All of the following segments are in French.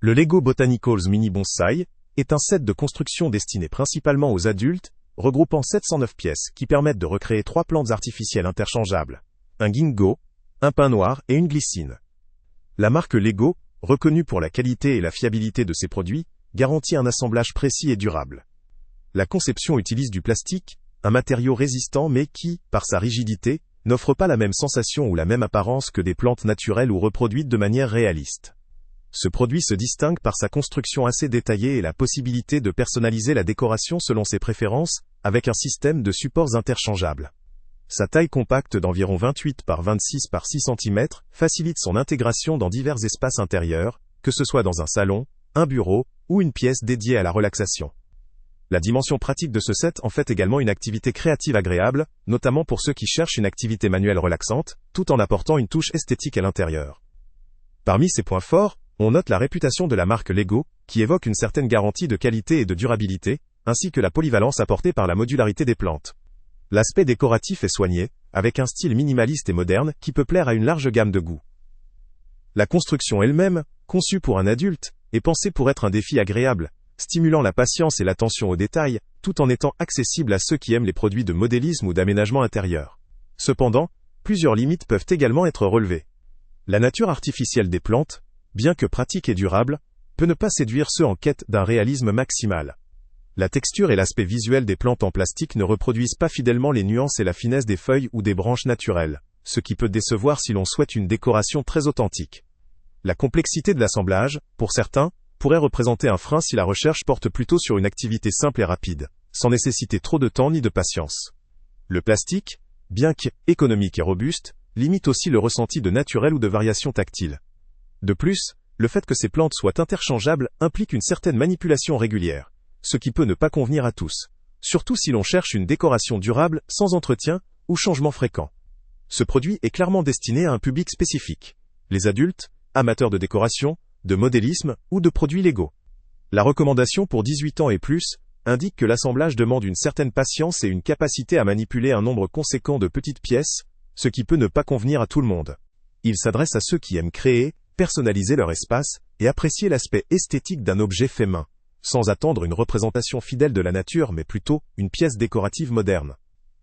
Le Lego Botanicals Mini Bonsai est un set de construction destiné principalement aux adultes, regroupant 709 pièces qui permettent de recréer 3 plantes artificielles interchangeables, un ginkgo, un pin noir et une glycine. La marque Lego, reconnue pour la qualité et la fiabilité de ses produits, garantit un assemblage précis et durable. La conception utilise du plastique, un matériau résistant mais qui, par sa rigidité, n'offre pas la même sensation ou la même apparence que des plantes naturelles ou reproduites de manière réaliste. Ce produit se distingue par sa construction assez détaillée et la possibilité de personnaliser la décoration selon ses préférences, avec un système de supports interchangeables. Sa taille compacte d'environ 28 par 26 par 6 cm facilite son intégration dans divers espaces intérieurs, que ce soit dans un salon, un bureau ou une pièce dédiée à la relaxation. La dimension pratique de ce set en fait également une activité créative agréable, notamment pour ceux qui cherchent une activité manuelle relaxante, tout en apportant une touche esthétique à l'intérieur. Parmi ses points forts, on note la réputation de la marque Lego, qui évoque une certaine garantie de qualité et de durabilité, ainsi que la polyvalence apportée par la modularité des plantes. L'aspect décoratif est soigné, avec un style minimaliste et moderne qui peut plaire à une large gamme de goûts. La construction elle-même, conçue pour un adulte, est pensée pour être un défi agréable, stimulant la patience et l'attention aux détails, tout en étant accessible à ceux qui aiment les produits de modélisme ou d'aménagement intérieur. Cependant, plusieurs limites peuvent également être relevées. La nature artificielle des plantes, bien que pratique et durable, peut ne pas séduire ceux en quête d'un réalisme maximal. La texture et l'aspect visuel des plantes en plastique ne reproduisent pas fidèlement les nuances et la finesse des feuilles ou des branches naturelles, ce qui peut décevoir si l'on souhaite une décoration très authentique. La complexité de l'assemblage, pour certains, pourrait représenter un frein si la recherche porte plutôt sur une activité simple et rapide, sans nécessiter trop de temps ni de patience. Le plastique, bien qu'économique et robuste, limite aussi le ressenti de naturel ou de variation tactile. De plus, le fait que ces plantes soient interchangeables implique une certaine manipulation régulière, ce qui peut ne pas convenir à tous, surtout si l'on cherche une décoration durable, sans entretien ou changement fréquent. Ce produit est clairement destiné à un public spécifique, les adultes, amateurs de décoration, de modélisme ou de produits Lego. La recommandation pour 18 ans et plus indique que l'assemblage demande une certaine patience et une capacité à manipuler un nombre conséquent de petites pièces, ce qui peut ne pas convenir à tout le monde. Il s'adresse à ceux qui aiment créer, personnaliser leur espace et apprécier l'aspect esthétique d'un objet fait main, sans attendre une représentation fidèle de la nature mais plutôt une pièce décorative moderne.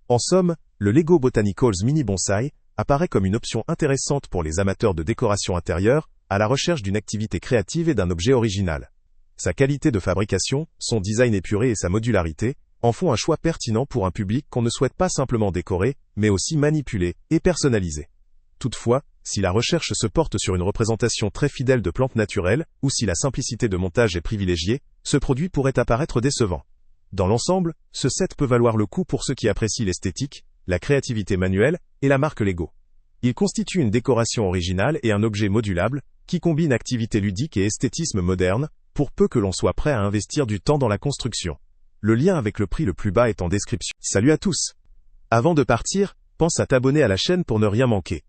En somme, le Lego Botanicals Mini Bonsai apparaît comme une option intéressante pour les amateurs de décoration intérieure, à la recherche d'une activité créative et d'un objet original. Sa qualité de fabrication, son design épuré et sa modularité en font un choix pertinent pour un public qu'on ne souhaite pas simplement décorer, mais aussi manipuler et personnaliser. Toutefois, si la recherche se porte sur une représentation très fidèle de plantes naturelles, ou si la simplicité de montage est privilégiée, ce produit pourrait apparaître décevant. Dans l'ensemble, ce set peut valoir le coup pour ceux qui apprécient l'esthétique, la créativité manuelle et la marque Lego. Il constitue une décoration originale et un objet modulable, qui combine activité ludique et esthétisme moderne, pour peu que l'on soit prêt à investir du temps dans la construction. Le lien avec le prix le plus bas est en description. Salut à tous! Avant de partir, pense à t'abonner à la chaîne pour ne rien manquer.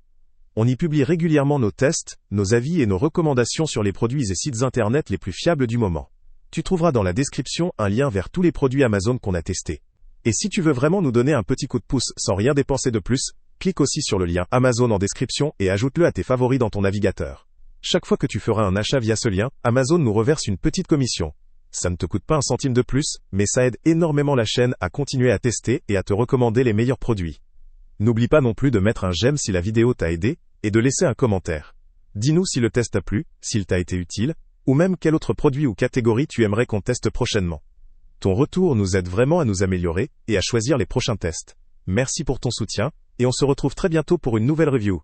On y publie régulièrement nos tests, nos avis et nos recommandations sur les produits et sites internet les plus fiables du moment. Tu trouveras dans la description un lien vers tous les produits Amazon qu'on a testés. Et si tu veux vraiment nous donner un petit coup de pouce sans rien dépenser de plus, clique aussi sur le lien Amazon en description et ajoute-le à tes favoris dans ton navigateur. Chaque fois que tu feras un achat via ce lien, Amazon nous reverse une petite commission. Ça ne te coûte pas un centime de plus, mais ça aide énormément la chaîne à continuer à tester et à te recommander les meilleurs produits. N'oublie pas non plus de mettre un j'aime si la vidéo t'a aidé, et de laisser un commentaire. Dis-nous si le test t'a plu, s'il t'a été utile, ou même quel autre produit ou catégorie tu aimerais qu'on teste prochainement. Ton retour nous aide vraiment à nous améliorer, et à choisir les prochains tests. Merci pour ton soutien, et on se retrouve très bientôt pour une nouvelle review.